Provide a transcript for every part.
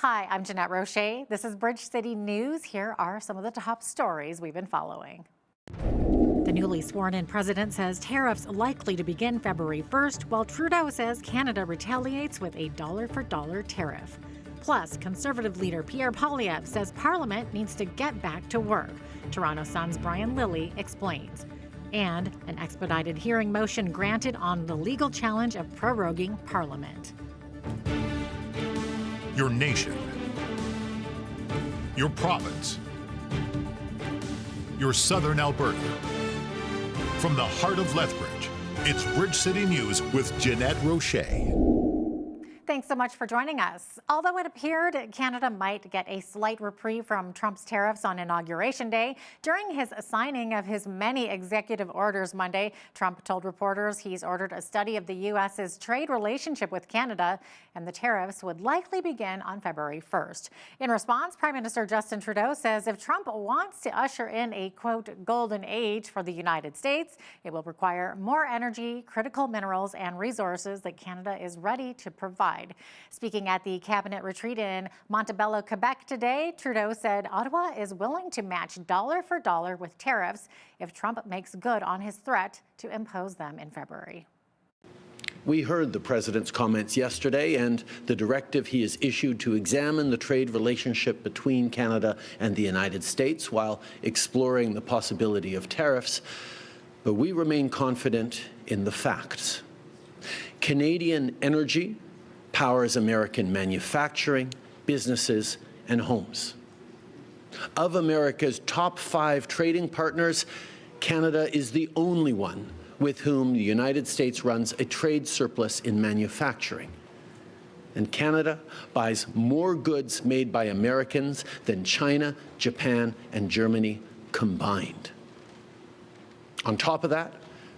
Hi, I'm Jeanette Roche. This is Bridge City News. Here are some of the top stories we've been following. The newly sworn-in president says tariffs likely to begin February 1st, while Trudeau says Canada retaliates with a dollar-for-dollar tariff. Plus, Conservative leader Pierre Poilievre says Parliament needs to get back to work. Toronto Sun's Brian Lilley explains. And an expedited hearing motion granted on the legal challenge of proroguing Parliament. Your nation, your province, your southern Alberta. From the heart of Lethbridge, it's Bridge City News with Jeanette Roche. Thanks so much for joining us. Although it appeared Canada might get a slight reprieve from Trump's tariffs on Inauguration Day, during his signing of his many executive orders Monday, Trump told reporters he's ordered a study of the U.S.'s trade relationship with Canada, and the tariffs would likely begin on February 1st. In response, Prime Minister Justin Trudeau says if Trump wants to usher in a, quote, golden age for the United States, it will require more energy, critical minerals, and resources that Canada is ready to provide. Speaking at the cabinet retreat in Montebello, Quebec today, Trudeau said Ottawa is willing to match dollar for dollar with tariffs if Trump makes good on his threat to impose them in February. We heard the president's comments yesterday and the directive he has issued to examine the trade relationship between Canada and the United States while exploring the possibility of tariffs. But we remain confident in the facts. Canadian energy powers American manufacturing, businesses, and homes. Of America's top 5 trading partners, Canada is the only one with whom the United States runs a trade surplus in manufacturing. And Canada buys more goods made by Americans than China, Japan, and Germany combined. On top of that,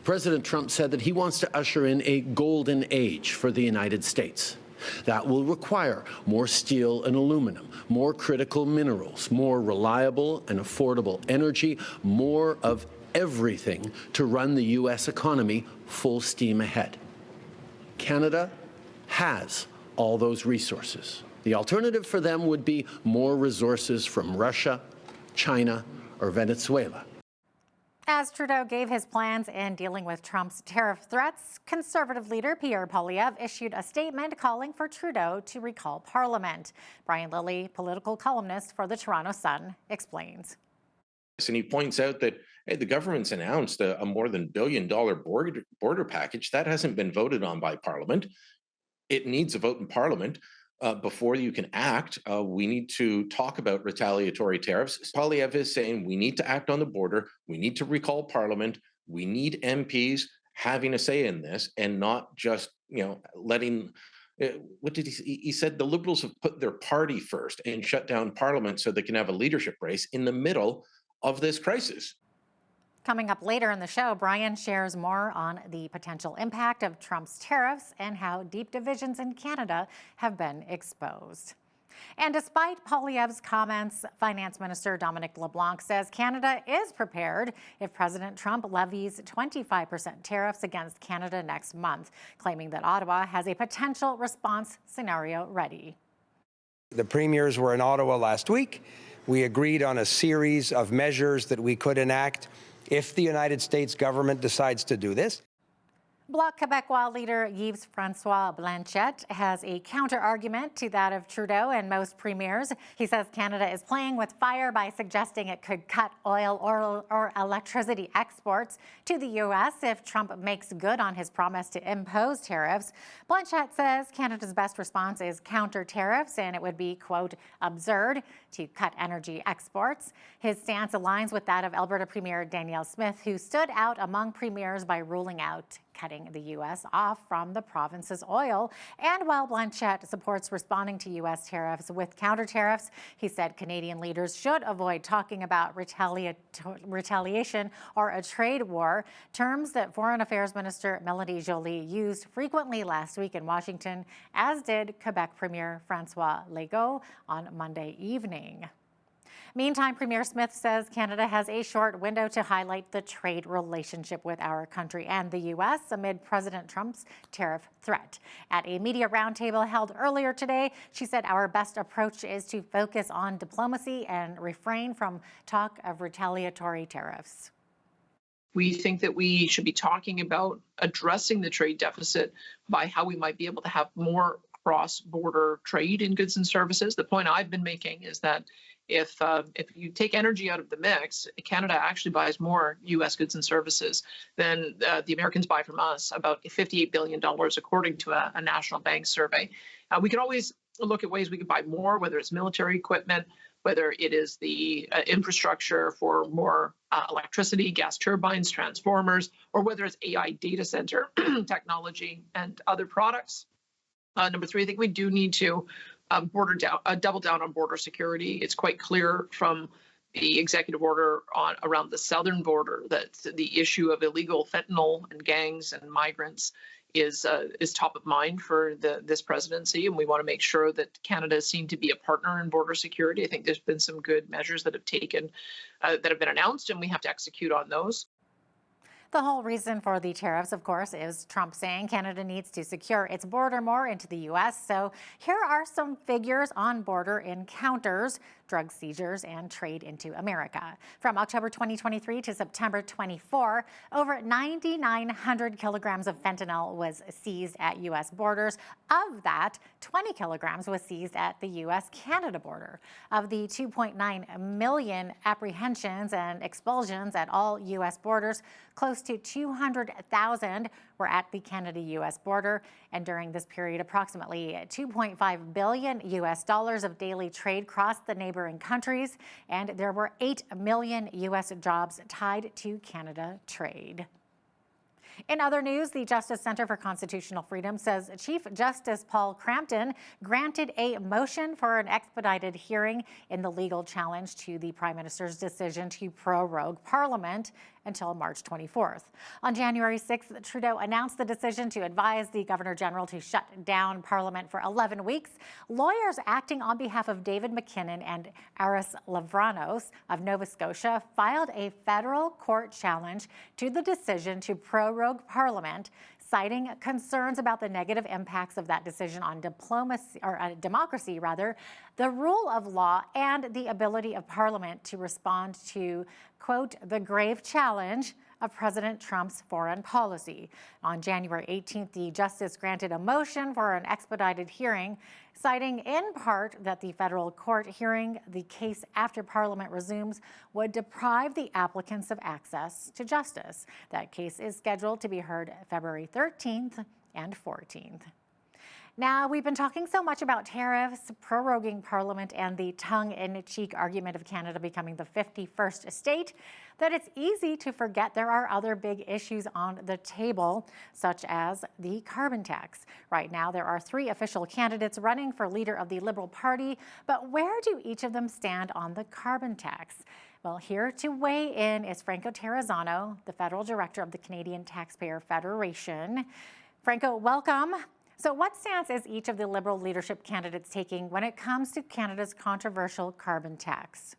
President Trump said that he wants to usher in a golden age for the United States. That will require more steel and aluminum, more critical minerals, more reliable and affordable energy, more of everything to run the U.S. economy full steam ahead. Canada has all those resources. The alternative for them would be more resources from Russia, China, or Venezuela. As Trudeau gave his plans in dealing with Trump's tariff threats, Conservative leader Pierre Poilievre issued a statement calling for Trudeau to recall Parliament. Brian Lilley, political columnist for the Toronto Sun, explains. And he points out that hey, the government's announced a more than $1 billion border package. That hasn't been voted on by Parliament. It needs a vote in Parliament. Before you can act, we need to talk about retaliatory tariffs. Poilievre is saying we need to act on the border, we need to recall Parliament, we need MPs having a say in this and not just, letting, what did he say? He said the Liberals have put their party first and shut down Parliament so they can have a leadership race in the middle of this crisis. Coming up later in the show, Brian shares more on the potential impact of Trump's tariffs and how deep divisions in Canada have been exposed. And despite Poilievre's comments, Finance Minister Dominic LeBlanc says Canada is prepared if President Trump levies 25% tariffs against Canada next month, claiming that Ottawa has a potential response scenario ready. The premiers were in Ottawa last week. We agreed on a series of measures that we could enact if the United States government decides to do this. Bloc Québécois leader Yves François Blanchet has a counter-argument to that of Trudeau and most premiers. He says Canada is playing with fire by suggesting it could cut oil or electricity exports to the U.S. if Trump makes good on his promise to impose tariffs. Blanchet says Canada's best response is counter-tariffs, and it would be, quote, absurd to cut energy exports. His stance aligns with that of Alberta Premier Danielle Smith, who stood out among premiers by ruling out cutting the U.S. off from the province's oil. And while Blanchet supports responding to U.S. tariffs with counter-tariffs, he said Canadian leaders should avoid talking about retaliation or a trade war, terms that Foreign Affairs Minister Mélanie Joly used frequently last week in Washington, as did Quebec Premier François Legault on Monday evening. Meantime, Premier Smith says Canada has a short window to highlight the trade relationship with our country and the U.S. amid President Trump's tariff threat. At a media roundtable held earlier today, she said our best approach is to focus on diplomacy and refrain from talk of retaliatory tariffs. We think that we should be talking about addressing the trade deficit by how we might be able to have more cross-border trade in goods and services. The point I've been making is that if you take energy out of the mix, Canada actually buys more U.S. goods and services than the Americans buy from us, about $58 billion, according to a national bank survey. We can always look at ways we can buy more, whether it's military equipment, whether it is the infrastructure for more electricity, gas turbines, transformers, or whether it's AI data center technology and other products. Number three, I think we do need to double down on border security. It's quite clear from the executive order around the southern border that the issue of illegal fentanyl and gangs and migrants is top of mind for this presidency, and we want to make sure that Canada is seen to be a partner in border security. I think there's been some good measures that have been announced, and we have to execute on those. The whole reason for the tariffs, of course, is Trump saying Canada needs to secure its border more into the U.S. So here are some figures on border encounters, drug seizures, and trade into America. From October 2023 to September 24, over 9,900 kilograms of fentanyl was seized at U.S. borders. Of that, 20 kilograms was seized at the U.S.-Canada border. Of the 2.9 million apprehensions and expulsions at all U.S. borders, close to 200,000 were at the Canada-U.S. border. And during this period, approximately $2.5 billion U.S. dollars of daily trade crossed the neighboring countries, and there were 8 million U.S. jobs tied to Canada trade. In other news, the Justice Center for Constitutional Freedom says Chief Justice Paul Crampton granted a motion for an expedited hearing in the legal challenge to the Prime Minister's decision to prorogue Parliament until March 24th. On January 6th, Trudeau announced the decision to advise the Governor General to shut down Parliament for 11 weeks. Lawyers acting on behalf of David McKinnon and Aris Lavranos of Nova Scotia filed a federal court challenge to the decision to prorogue Parliament, citing concerns about the negative impacts of that decision on democracy, the rule of law, and the ability of Parliament to respond to, quote, the grave challenge of President Trump's foreign policy. On January 18th, the justice granted a motion for an expedited hearing, citing in part that the federal court hearing the case after Parliament resumes would deprive the applicants of access to justice. That case is scheduled to be heard February 13th and 14th. Now, we've been talking so much about tariffs, proroguing Parliament, and the tongue-in-cheek argument of Canada becoming the 51st state that it's easy to forget there are other big issues on the table, such as the carbon tax. Right now, there are 3 official candidates running for leader of the Liberal Party, but where do each of them stand on the carbon tax? Well, here to weigh in is Franco Terrazzano, the federal director of the Canadian Taxpayer Federation. Franco, welcome. So what stance is each of the Liberal leadership candidates taking when it comes to Canada's controversial carbon tax?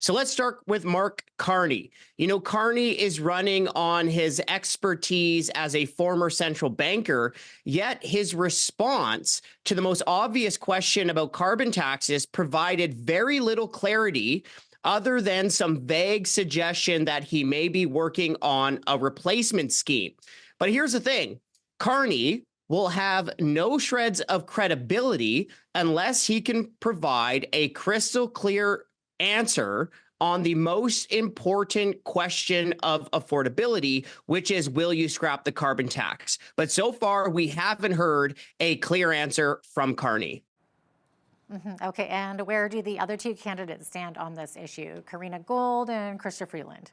So let's start with Mark Carney. You know, Carney is running on his expertise as a former central banker, yet his response to the most obvious question about carbon taxes provided very little clarity other than some vague suggestion that he may be working on a replacement scheme. But here's the thing, Carney will have no shreds of credibility unless he can provide a crystal clear answer on the most important question of affordability, which is, will you scrap the carbon tax? But so far, we haven't heard a clear answer from Carney. Okay, and where do the other 2 candidates stand on this issue? Karina Gould and Chrystia Freeland.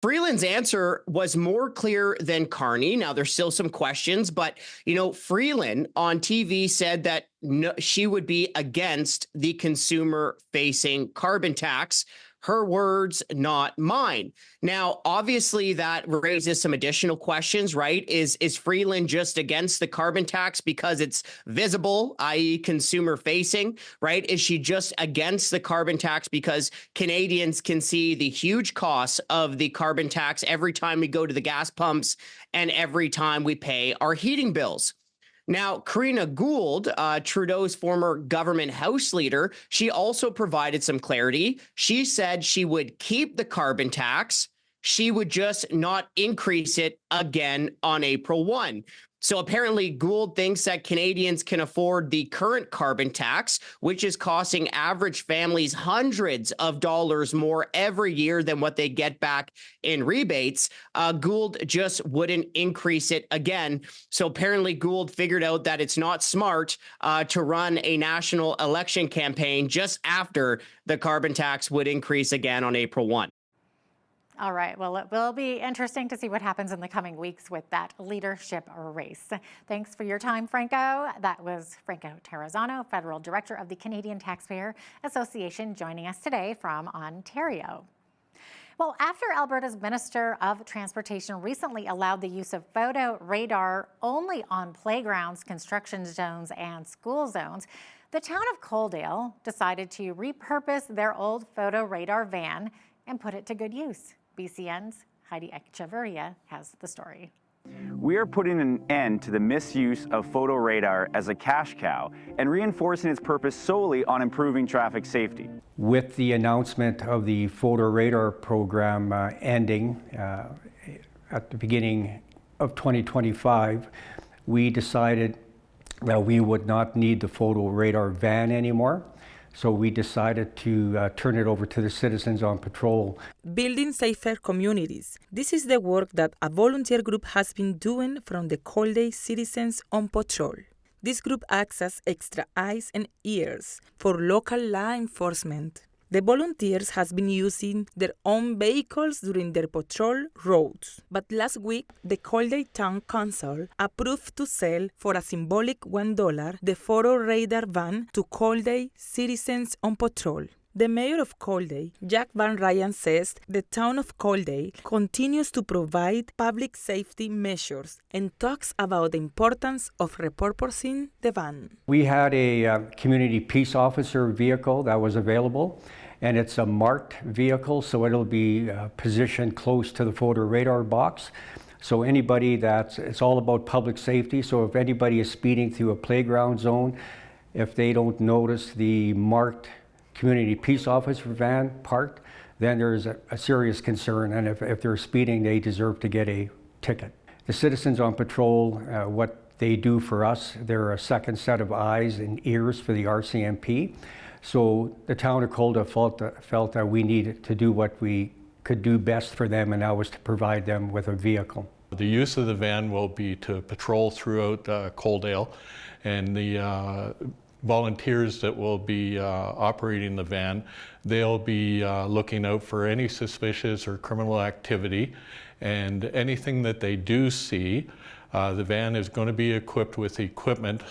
Freeland's answer was more clear than Carney. Now, there's still some questions, but, you know, Freeland on TV said that she would be against the consumer-facing carbon tax. Her words, not mine. Now, obviously, that raises some additional questions, right? Is Freeland just against the carbon tax because it's visible, i.e. consumer facing, right? Is she just against the carbon tax because Canadians can see the huge costs of the carbon tax every time we go to the gas pumps and every time we pay our heating bills? Now, Karina Gould, Trudeau's former government House leader, she also provided some clarity. She said she would keep the carbon tax. She would just not increase it again on April 1. So apparently Gould thinks that Canadians can afford the current carbon tax, which is costing average families hundreds of dollars more every year than what they get back in rebates. Gould just wouldn't increase it again. So apparently Gould figured out that it's not smart to run a national election campaign just after the carbon tax would increase again on April 1. All right. Well, it will be interesting to see what happens in the coming weeks with that leadership race. Thanks for your time, Franco. That was Franco Terrazzano, Federal Director of the Canadian Taxpayer Association, joining us today from Ontario. Well, after Alberta's Minister of Transportation recently allowed the use of photo radar only on playgrounds, construction zones, and school zones, the town of Coaldale decided to repurpose their old photo radar van and put it to good use. BCN's Heidi Echeverria has the story. We are putting an end to the misuse of photo radar as a cash cow and reinforcing its purpose solely on improving traffic safety. With the announcement of the photo radar program ending at the beginning of 2025, we decided that we would not need the photo radar van anymore. So we decided to turn it over to the citizens on patrol. Building safer communities. This is the work that a volunteer group has been doing from the Coaldale Citizens on Patrol. This group acts as extra eyes and ears for local law enforcement. The volunteers has been using their own vehicles during their patrol routes. But last week, the Coaldale Town Council approved to sell for a symbolic $1 the photo radar van to Coaldale Citizens on Patrol. The mayor of Coaldale, Jack Van Ryan, says the town of Coaldale continues to provide public safety measures and talks about the importance of repurposing the van. We had a community peace officer vehicle that was available, and it's a marked vehicle, so it'll be positioned close to the photo radar box. So anybody it's all about public safety, so if anybody is speeding through a playground zone, if they don't notice the marked community peace officer van parked, then there's a serious concern, and if they're speeding, they deserve to get a ticket. The citizens on patrol, what they do for us, they're a second set of eyes and ears for the RCMP. So the town of Coaldale felt that we needed to do what we could do best for them, and that was to provide them with a vehicle. The use of the van will be to patrol throughout Coaldale, and the volunteers that will be operating the van, they'll be looking out for any suspicious or criminal activity, and anything that they do see, the van is going to be equipped with equipment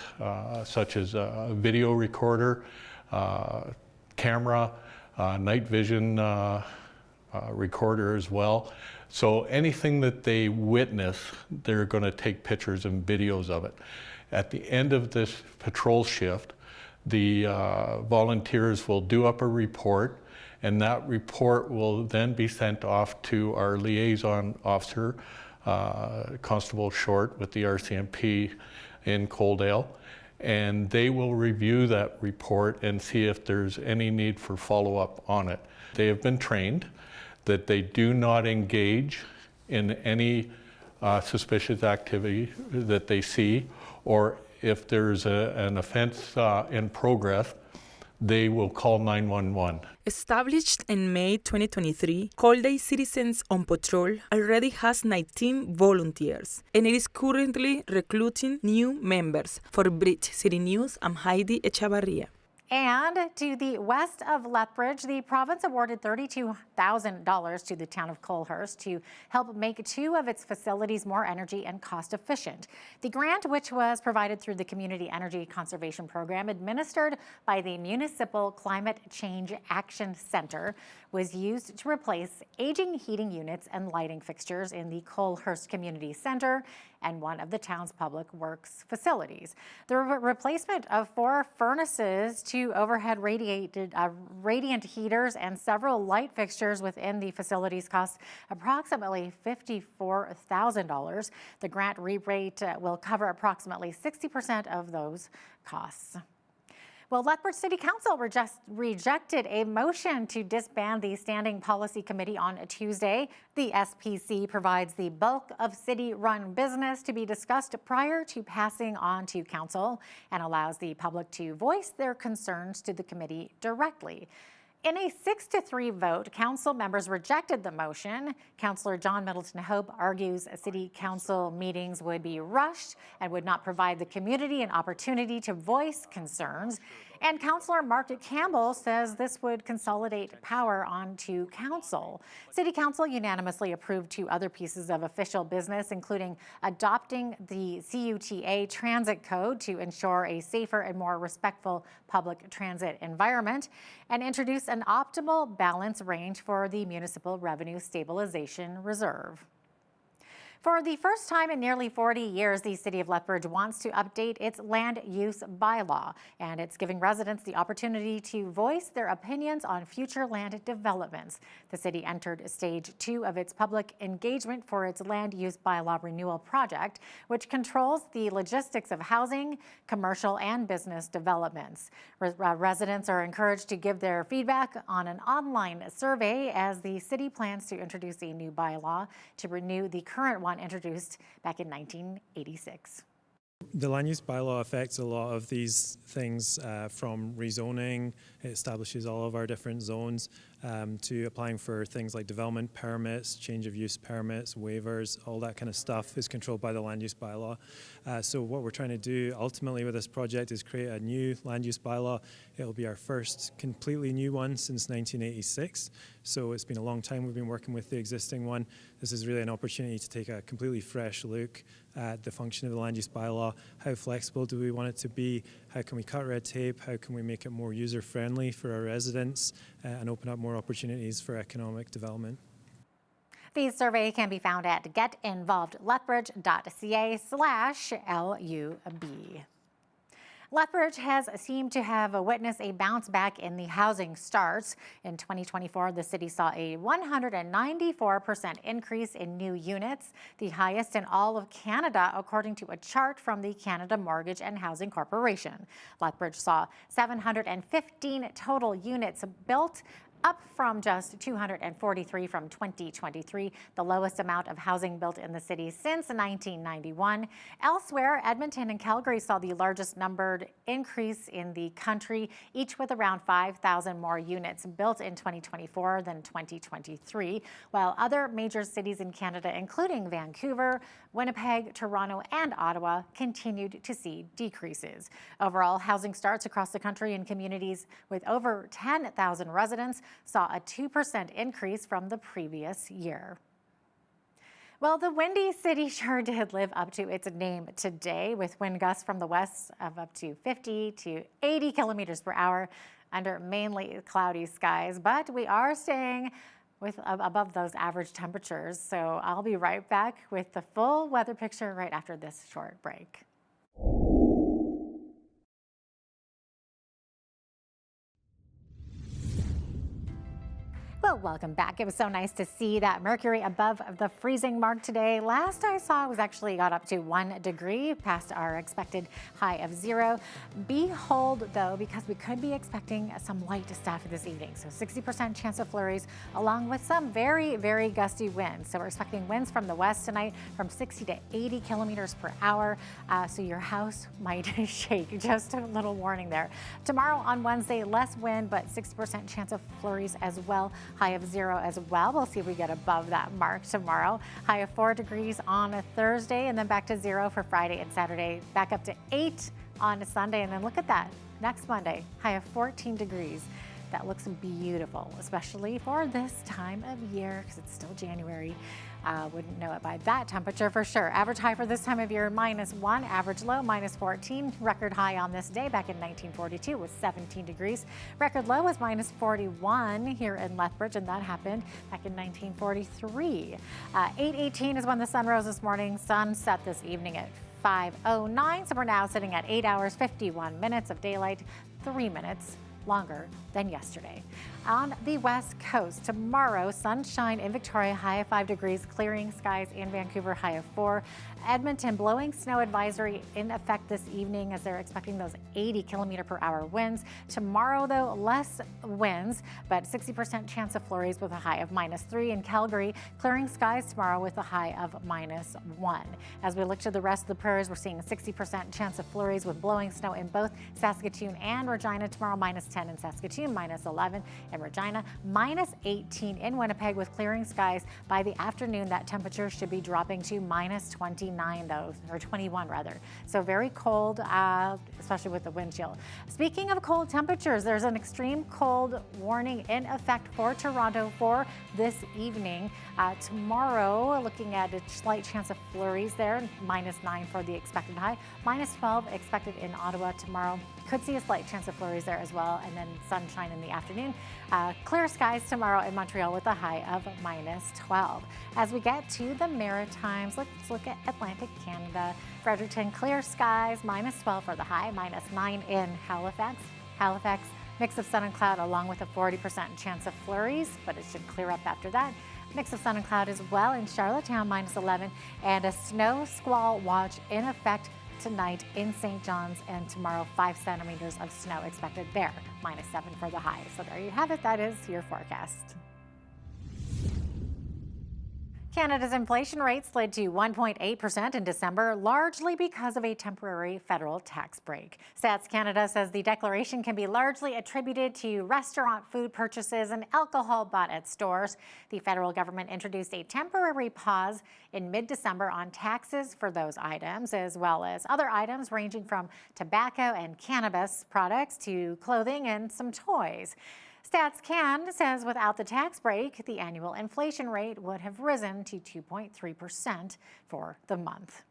such as a video recorder, camera, night vision recorder as well. So anything that they witness, they're going to take pictures and videos of it. At the end of this patrol shift, the volunteers will do up a report, and that report will then be sent off to our liaison officer, Constable Short with the RCMP in Coaldale, and they will review that report and see if there's any need for follow-up on it. They have been trained that they do not engage in any suspicious activity that they see, or if there's an offense in progress, they will call 911. Established in May 2023, Coaldale Citizens on Patrol already has 19 volunteers, and it is currently recruiting new members. For Bridge City News, I'm Heidi Echevarria. And to the west of Lethbridge, the province awarded $32,000 to the town of Colehurst to help make two of its facilities more energy and cost efficient. The grant, which was provided through the Community Energy Conservation Program administered by the Municipal Climate Change Action Centre, was used to replace aging heating units and lighting fixtures in the Colehurst Community Centre and one of the town's public works facilities. The replacement of 4 furnaces, 2 overhead radiant heaters, and several light fixtures within the facilities cost approximately $54,000. The grant rebate will cover approximately 60% of those costs. Well, Lethbridge City Council rejected a motion to disband the Standing Policy Committee on Tuesday. The SPC provides the bulk of city-run business to be discussed prior to passing on to Council and allows the public to voice their concerns to the committee directly. In a 6-3 vote, council members rejected the motion. Councillor John Middleton Hope argues city council meetings would be rushed and would not provide the community an opportunity to voice concerns. And Councillor Mark Campbell says this would consolidate power onto council. City Council unanimously approved 2 other pieces of official business, including adopting the CUTA Transit Code to ensure a safer and more respectful public transit environment, and introduce an optimal balance range for the Municipal Revenue Stabilization Reserve. For the first time in nearly 40 years, the City of Lethbridge wants to update its land use bylaw, and it's giving residents the opportunity to voice their opinions on future land developments. The city entered stage 2 of its public engagement for its land use bylaw renewal project, which controls the logistics of housing, commercial, and business developments. Residents are encouraged to give their feedback on an online survey as the city plans to introduce a new bylaw to renew the current one introduced back in 1986. The land use bylaw affects a lot of these things, from rezoning. It establishes all of our different zones, to applying for things like development permits, change of use permits, waivers. All that kind of stuff is controlled by the land use bylaw. So what we're trying to do ultimately with this project is create a new land use bylaw. It'll be our first completely new one since 1986. So it's been a long time we've been working with the existing one. This is really an opportunity to take a completely fresh look at the function of the land use bylaw. How flexible do we want it to be? How can we cut red tape? How can we make it more user-friendly for our residents and open up more opportunities for economic development? The survey can be found at getinvolvedlethbridge.ca/LUB. Lethbridge has seemed to have witnessed a bounce back in the housing starts. In 2024, the city saw a 194% increase in new units, the highest in all of Canada, according to a chart from the Canada Mortgage and Housing Corporation. Lethbridge saw 715 total units built, up from just 243 from 2023, the lowest amount of housing built in the city since 1991. Elsewhere, Edmonton and Calgary saw the largest numbered increase in the country, each with around 5,000 more units built in 2024 than 2023, while other major cities in Canada, including Vancouver, Winnipeg, Toronto, and Ottawa, continued to see decreases. Overall, housing starts across the country in communities with over 10,000 residents saw a 2% increase from the previous year. Well, the Windy City sure did live up to its name today, with wind gusts from the west of up to 50 to 80 kilometers per hour under mainly cloudy skies. But we are staying above those average temperatures. So I'll be right back with the full weather picture right after this short break. Well, welcome back. It was so nice to see that mercury above the freezing mark today. Last I saw, it was actually got up to 1 degree, past our expected high of 0. Behold, though, because we could be expecting some light stuff this evening. So 60% chance of flurries, along with some very, very gusty winds. So we're expecting winds from the west tonight from 60 to 80 kilometers per hour. So your house might shake. Just a little warning there. Tomorrow on Wednesday, less wind, but 60% chance of flurries as well. High of 0 as well. We'll see if we get above that mark tomorrow. High of 4 degrees on a Thursday, and then back to 0 for Friday and Saturday. Back up to 8 on a Sunday, and then look at that. next Monday, high of 14 degrees. That looks beautiful, especially for this time of year because it's still January. Wouldn't know it by that temperature for sure. Average high for this time of year, -1. Average low, -14. Record high on this day back in 1942 was 17 degrees. Record low was -41 here in Lethbridge, and that happened back in 1943. 8:18 is when the sun rose this morning. Sun set this evening at 5:09, so we're now sitting at 8 hours, 51 minutes of daylight, 3 minutes longer than yesterday. On the west coast, tomorrow, sunshine in Victoria, high of 5 degrees, clearing skies in Vancouver, high of 4. Edmonton, blowing snow advisory in effect this evening as they're expecting those 80-kilometer-per-hour winds. Tomorrow, though, less winds, but 60% chance of flurries with a high of -3. In Calgary, clearing skies tomorrow with a high of -1. As we look to the rest of the prairies, we're seeing a 60% chance of flurries with blowing snow in both Saskatoon and Regina tomorrow, -10 in Saskatoon, -11 in Regina, -18 in Winnipeg with clearing skies. By the afternoon, that temperature should be dropping to -29 though, or 21 rather. So very cold, especially with the wind chill. Speaking of cold temperatures, there's an extreme cold warning in effect for Toronto for this evening. Tomorrow, looking at a slight chance of flurries there, -9 for the expected high, -12 expected in Ottawa tomorrow. Could see a slight chance of flurries there as well, and then sunshine in the afternoon. Clear skies tomorrow in Montreal with a high of -12. As we get to the Maritimes, let's look at Atlantic Canada. Fredericton, clear skies, -12 for the high, -9 in Halifax. Halifax, mix of sun and cloud along with a 40% chance of flurries, but it should clear up after that. Mix of sun and cloud as well in Charlottetown, -11, and a snow squall watch in effect tonight in St. John's, and tomorrow 5 centimeters of snow expected there, -7 for the high. So there you have it. That is your forecast. Canada's inflation rate slid to 1.8% in December, largely because of a temporary federal tax break. Stats Canada says the declaration can be largely attributed to restaurant food purchases and alcohol bought at stores. The federal government introduced a temporary pause in mid-December on taxes for those items, as well as other items ranging from tobacco and cannabis products to clothing and some toys. Stats Can says without the tax break, the annual inflation rate would have risen to 2.3% for the month.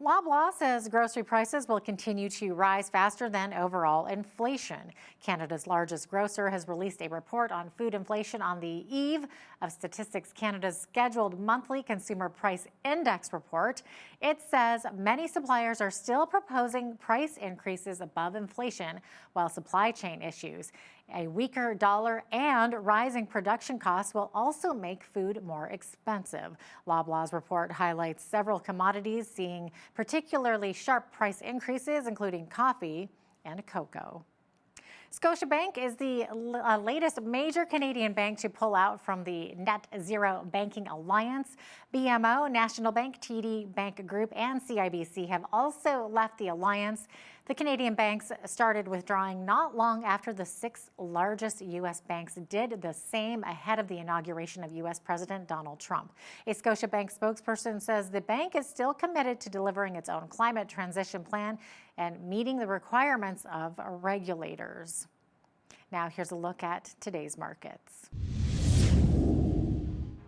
Loblaw says grocery prices will continue to rise faster than overall inflation. Canada's largest grocer has released a report on food inflation on the eve of Statistics Canada's scheduled monthly Consumer Price Index report. It says many suppliers are still proposing price increases above inflation, while supply chain issues, a weaker dollar, and rising production costs will also make food more expensive. Loblaw's report highlights several commodities seeing particularly sharp price increases, including coffee and cocoa. Scotiabank is the latest major Canadian bank to pull out from the Net Zero Banking Alliance. BMO, National Bank, TD Bank Group, and CIBC have also left the alliance. The Canadian banks started withdrawing not long after the 6 largest U.S. banks did the same ahead of the inauguration of U.S. President Donald Trump. A Scotiabank spokesperson says the bank is still committed to delivering its own climate transition plan and meeting the requirements of regulators. Now here's a look at today's markets.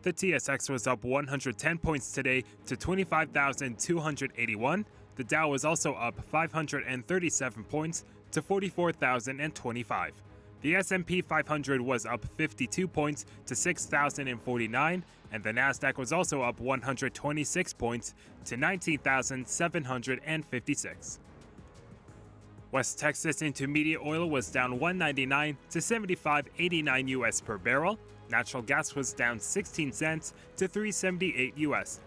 The TSX was up 110 points today to 25,281. The Dow was also up 537 points to 44,025. The S&P 500 was up 52 points to 6,049, and the Nasdaq was also up 126 points to 19,756. West Texas Intermediate oil was down $1.99 to $75.89 US per barrel. Natural gas was down 16 cents to $3.78 US.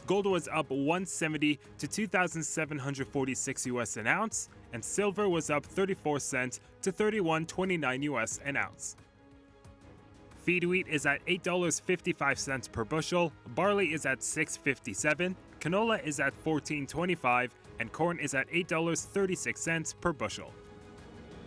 Gold was up $1.70 to $2,746 US an ounce, and silver was up 34 cents to $31.29 US an ounce. Feed wheat is at $8.55 per bushel, barley is at $6.57, canola is at $14.25, and corn is at $8.36 per bushel.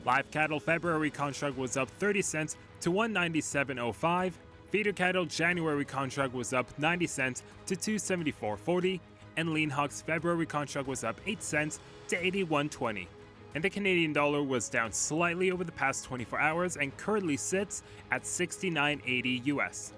Live cattle February contract was up 30 cents to $197.05. Feeder cattle January contract was up 90 cents to $274.40, and lean hogs February contract was up 8 cents to $81.20. and the Canadian dollar was down slightly over the past 24 hours and currently sits at 69.80 US.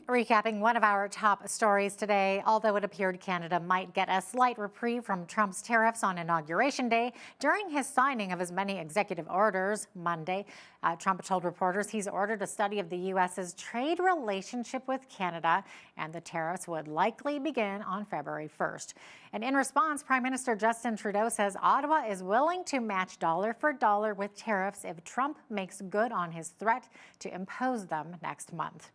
Recapping one of our top stories today, although it appeared Canada might get a slight reprieve from Trump's tariffs on Inauguration Day, during his signing of his many executive orders Monday, Trump told reporters he's ordered a study of the U.S.'s trade relationship with Canada, and the tariffs would likely begin on February 1st. And in response, Prime Minister Justin Trudeau says Ottawa is willing to match dollar for dollar with tariffs if Trump makes good on his threat to impose them next month.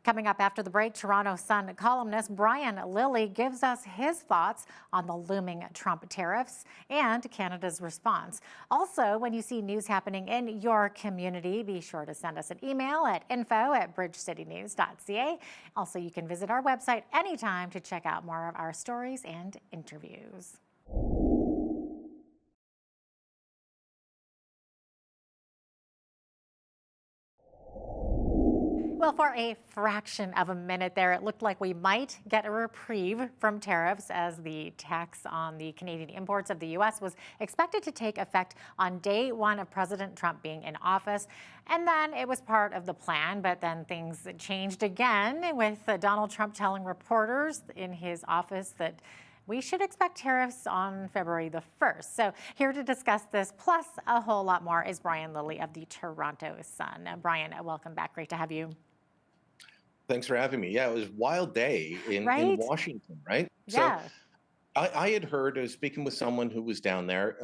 Coming up after the break, Toronto Sun columnist Brian Lilley gives us his thoughts on the looming Trump tariffs and Canada's response. Also, when you see news happening in your community, be sure to send us an email at info@bridgecitynews.ca. Also, you can visit our website anytime to check out more of our stories and interviews. Well, for a fraction of a minute there, it looked like we might get a reprieve from tariffs as the tax on the Canadian imports of the U.S. was expected to take effect on day one of President Trump being in office. And then it was part of the plan, but then things changed again with Donald Trump telling reporters in his office that we should expect tariffs on February the 1st. So here to discuss this, plus a whole lot more, is Brian Lilley of the Toronto Sun. Brian, welcome back. Great to have you. Thanks for having me. Yeah, it was a wild day in Washington, right? Yeah. So I had heard, I was speaking with someone who was down there,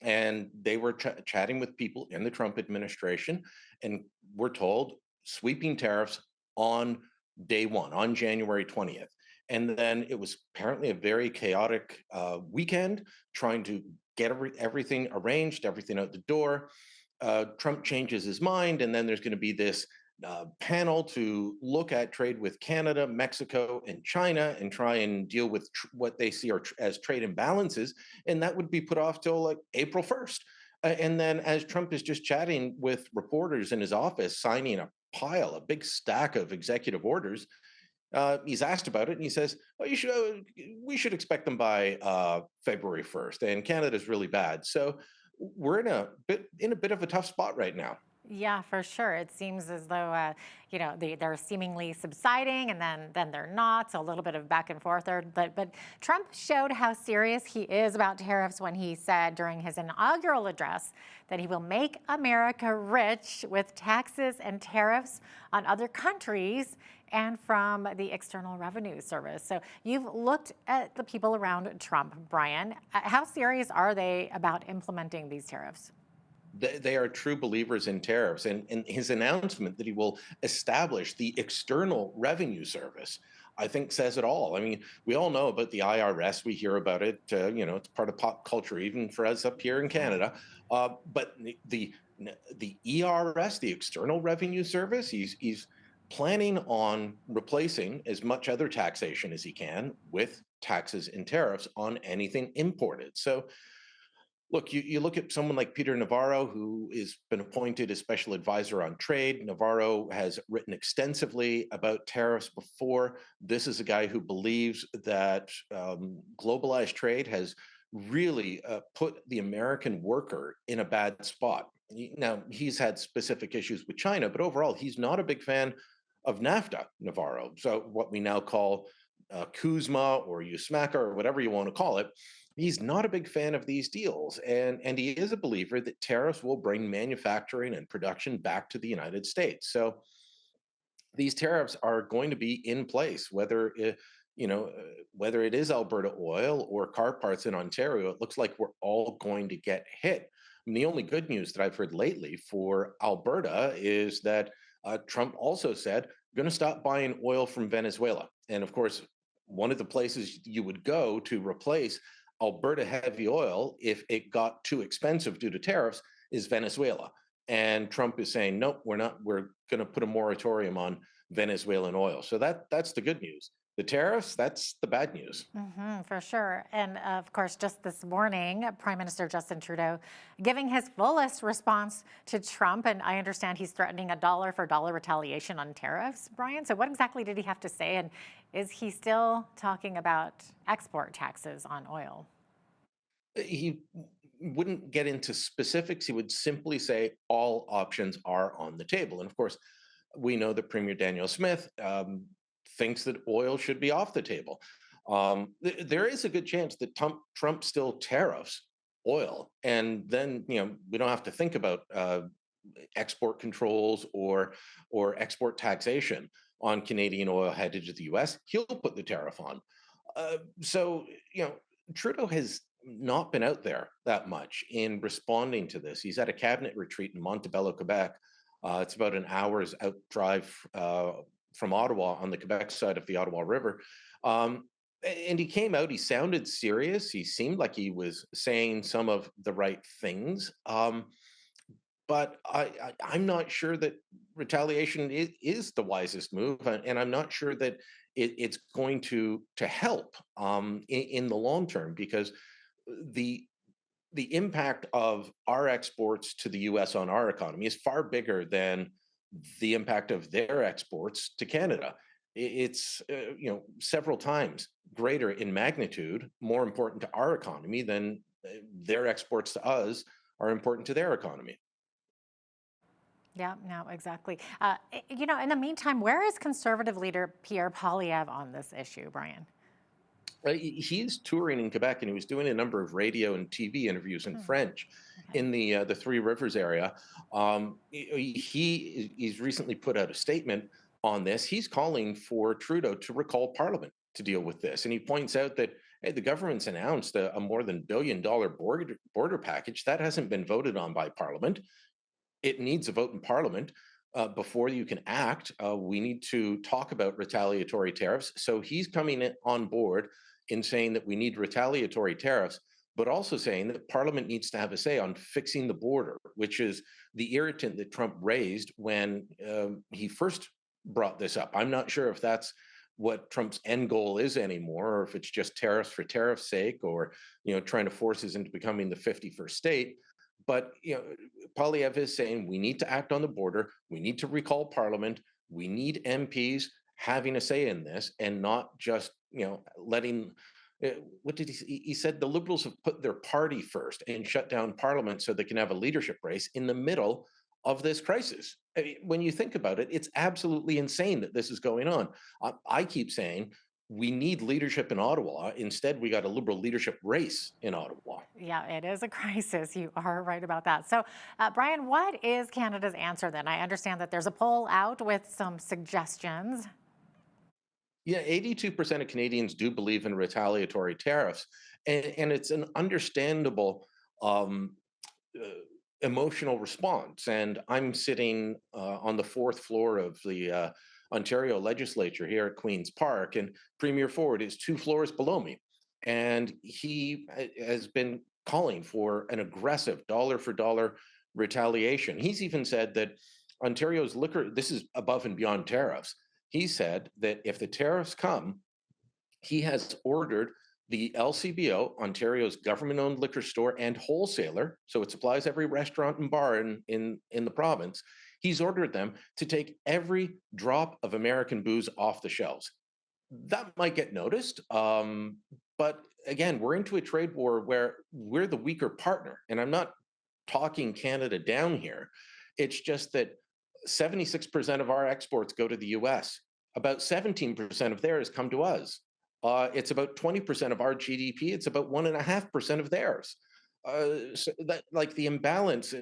and they were chatting with people in the Trump administration, and we're told sweeping tariffs on day one, on January 20th. And then it was apparently a very chaotic weekend, trying to get everything arranged, everything out the door. Trump changes his mind, and then there's going to be this panel to look at trade with Canada, Mexico, and China and try and deal with what they see as trade imbalances. And that would be put off till like April 1st. And then as Trump is just chatting with reporters in his office, signing a big stack of executive orders, he's asked about it and he says, well, we should expect them by February 1st. And Canada's really bad. So we're in a bit of a tough spot right now. Yeah, for sure. It seems as though, they're seemingly subsiding and then they're not. So a little bit of back and forth there. But Trump showed how serious he is about tariffs when he said during his inaugural address that he will make America rich with taxes and tariffs on other countries and from the External Revenue Service. So you've looked at the people around Trump, Brian. How serious are they about implementing these tariffs? They are true believers in tariffs, and his announcement that he will establish the External Revenue Service, I think, says it all. I mean, we all know about the IRS. We hear about it. It's part of pop culture, even for us up here in Canada. But the ERS, the External Revenue Service, he's planning on replacing as much other taxation as he can with taxes and tariffs on anything imported. So look, you look at someone like Peter Navarro, who has been appointed as special advisor on trade. Navarro has written extensively about tariffs before. This is a guy who believes that globalized trade has really put the American worker in a bad spot. Now, he's had specific issues with China, but overall, he's not a big fan of NAFTA, Navarro. So what we now call CUSMA or USMCA or whatever you want to call it. He's not a big fan of these deals, and he is a believer that tariffs will bring manufacturing and production back to the United States. So these tariffs are going to be in place, whether it is Alberta oil or car parts in Ontario. It looks like we're all going to get hit. And the only good news that I've heard lately for Alberta is that Trump also said, going to stop buying oil from Venezuela. And of course, one of the places you would go to replace Alberta heavy oil, if it got too expensive due to tariffs, is Venezuela. And Trump is saying, nope, we're not. We're going to put a moratorium on Venezuelan oil. So that's the good news. The tariffs, that's the bad news. For sure. And of course, just this morning, Prime Minister Justin Trudeau giving his fullest response to Trump. And I understand he's threatening a dollar for dollar retaliation on tariffs, Brian. So what exactly did he have to say? And is he still talking about export taxes on oil? He wouldn't get into specifics. He would simply say all options are on the table. And of course, we know that Premier Daniel Smith thinks that oil should be off the table. There is a good chance that Trump still tariffs oil, and then we don't have to think about export controls or export taxation on Canadian oil headed to the U.S. He'll put the tariff on. So Trudeau has not been out there that much in responding to this. He's at a cabinet retreat in Montebello, Quebec. It's about an hour's out drive from Ottawa on the Quebec side of the Ottawa River. And he came out, he sounded serious. He seemed like he was saying some of the right things. But I'm not sure that retaliation is the wisest move. And I'm not sure that it's going to help in the long term, because the impact of our exports to the US on our economy is far bigger than the impact of their exports to Canada. It's several times greater in magnitude, more important to our economy than their exports to us are important to their economy. Yeah, no, exactly. In the meantime, where is Conservative leader Pierre Poilievre on this issue, Brian? He's touring in Quebec, and he was doing a number of radio and TV interviews in French in the Three Rivers area. He's recently put out a statement on this. He's calling for Trudeau to recall Parliament to deal with this, and he points out that the government's announced a more than $1 billion border package that hasn't been voted on by Parliament. It needs a vote in Parliament. Before you can act, we need to talk about retaliatory tariffs. So he's coming on board in saying that we need retaliatory tariffs, but also saying that Parliament needs to have a say on fixing the border, which is the irritant that Trump raised when he first brought this up. I'm not sure if that's what Trump's end goal is anymore, or if it's just tariffs for tariff's sake, or trying to force us into becoming the 51st state. But Poilievre is saying we need to act on the border. We need to recall Parliament. We need MPs having a say in this, and not just letting. What did he say? He said the Liberals have put their party first and shut down Parliament so they can have a leadership race in the middle of this crisis. I mean, when you think about it, it's absolutely insane that this is going on. I keep saying we need leadership in Ottawa. Instead, we got a Liberal leadership race in Ottawa. Yeah, it is a crisis. You are right about that. So, Brian, what is Canada's answer then? I understand that there's a poll out with some suggestions. Yeah, 82% of Canadians do believe in retaliatory tariffs. And it's an understandable emotional response. And I'm sitting on the fourth floor of the Ontario legislature here at Queen's Park, and Premier Ford is 2 floors below me. And he has been calling for an aggressive dollar for dollar retaliation. He's even said that Ontario's liquor, this is above and beyond tariffs. He said that if the tariffs come, he has ordered the LCBO, Ontario's government-owned liquor store and wholesaler, so it supplies every restaurant and bar in the province, he's ordered them to take every drop of American booze off the shelves. That might get noticed, but again, we're into a trade war where we're the weaker partner, and I'm not talking Canada down here. It's just that 76% of our exports go to the US. About 17% of theirs come to us. It's about 20% of our GDP. It's about 1.5% of theirs. So that, like, the imbalance.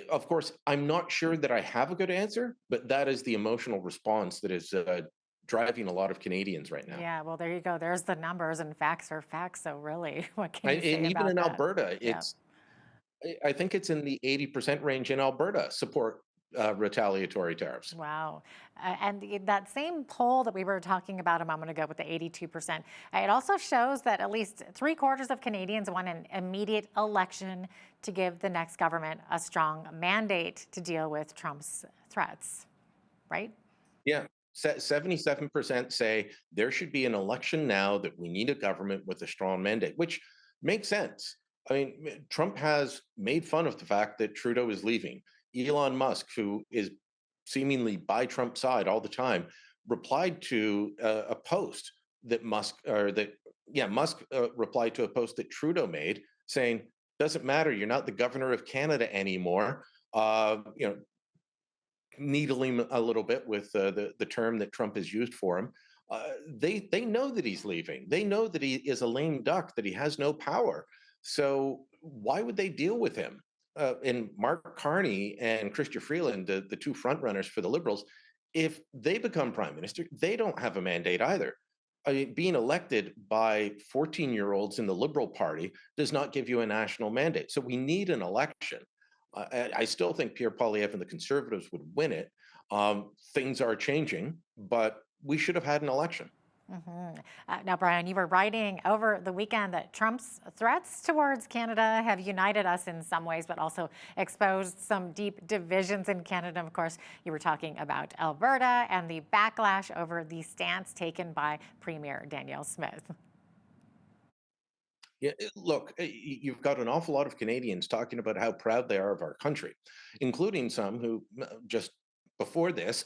Of course, I'm not sure that I have a good answer, but that is the emotional response that is driving a lot of Canadians right now. Yeah, well, there you go. There's the numbers, and facts are facts. So really, what can you say And even about in that? Alberta, Yeah. I think it's in the 80% range in Alberta support retaliatory tariffs. Wow. That same poll that we were talking about a moment ago with the 82%, it also shows that at least 3/4 of Canadians want an immediate election to give the next government a strong mandate to deal with Trump's threats, right? Yeah. 77% say there should be an election now, that we need a government with a strong mandate, which makes sense. I mean, Trump has made fun of the fact that Trudeau is leaving. Elon Musk, who is seemingly by Trump's side all the time, replied to a post that Musk replied to a post that Trudeau made saying, doesn't matter, you're not the governor of Canada anymore. Needling a little bit with the term that Trump has used for him. They know that he's leaving. They know that he is a lame duck, that he has no power. So why would they deal with him? And Mark Carney and Chrystia Freeland, the two frontrunners for the Liberals, if they become prime minister, they don't have a mandate either. I mean, being elected by 14-year-olds in the Liberal Party does not give you a national mandate. So we need an election. I still think Pierre Poilievre and the Conservatives would win it. Things are changing, but we should have had an election. Now, Brian, you were writing over the weekend that Trump's threats towards Canada have united us in some ways, but also exposed some deep divisions in Canada. Of course, you were talking about Alberta and the backlash over the stance taken by Premier Danielle Smith. Yeah, look, you've got an awful lot of Canadians talking about how proud they are of our country, including some who just before this